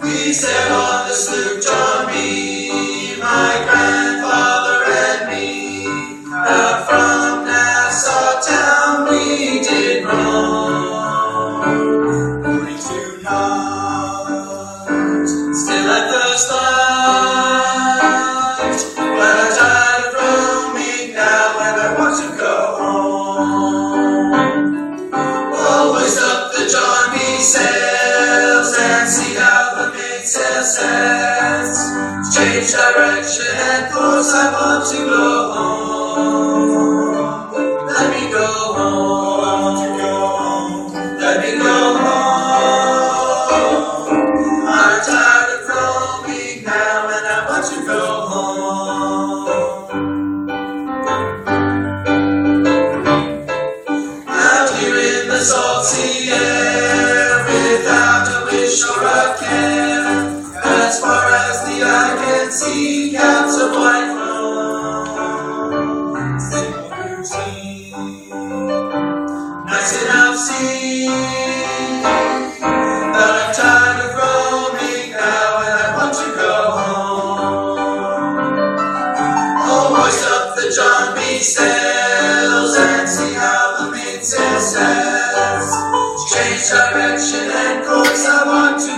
We sailed on the sloop John B, my grandfather and me. Out from Nassau town we did roam, 42 knots, still at first light. But I'm tired of roaming now and I want to go home. Oh, hoist up the John B sails and see how the mainsail sets. Change direction and course, I want to go home. Let me go home. Let me go home. I'm tired of roaming now and I want to go home. Out here in the salt sea air, without a wish or a care, as far as the eye can see, caps of white foam, simple routine, nice enough scene. But I'm tired of roaming now and I want to go home. Oh, hoist up the John B sails and see how the mainsail sets. Change direction and course, I want to